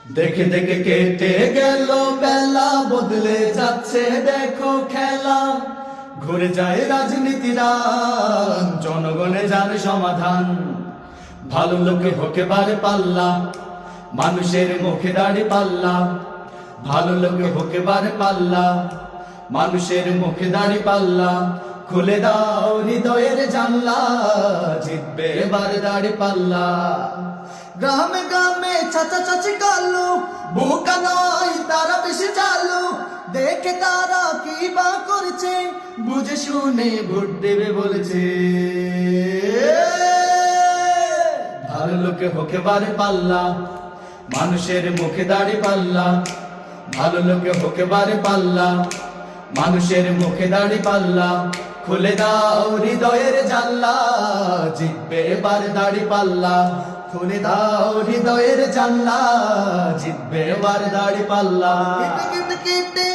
দেখে দেখে কেটে গেল বেলা, বদলে যাচ্ছে দেখো খেলা। ঘুরে যায় রাজনীতির রান, জনগণে জানে সমাধান। ভালো লোকে হকে পারে পাল্লা, মানুষের মুখে দাড়ি পাল্লা। ভালো লোকে হকে পারে পাল্লা, মানুষের মুখে দাড়ি পাল্লা। খুলে দাও হৃদয়ের জানলা, জিতবে এবার দাড়ি পাল্লা। গ্রামে গ্রামে চাচা চাচি কালু, বোকা নয় তারা বেশি চালু। দেখে তারা কি বা করছে, বুঝে শুনে ভোট দেবে বলেছে। ভালো লোকে হকে বারে পাল্লা, মানুষের মুখে দাড়ি পাল্লা। ভালো লোকে হকে বারে পাল্লা, মানুষের মুখে দাড়ি পাল্লা। খুলে দাও হৃদয়ের জানলা, জিতবে এবার দাড়ি পাল্লা। খুলে দাও হৃদয়ের জানলা, জিতবে এবার দাড়ি পাল্লা। কেটে কেটে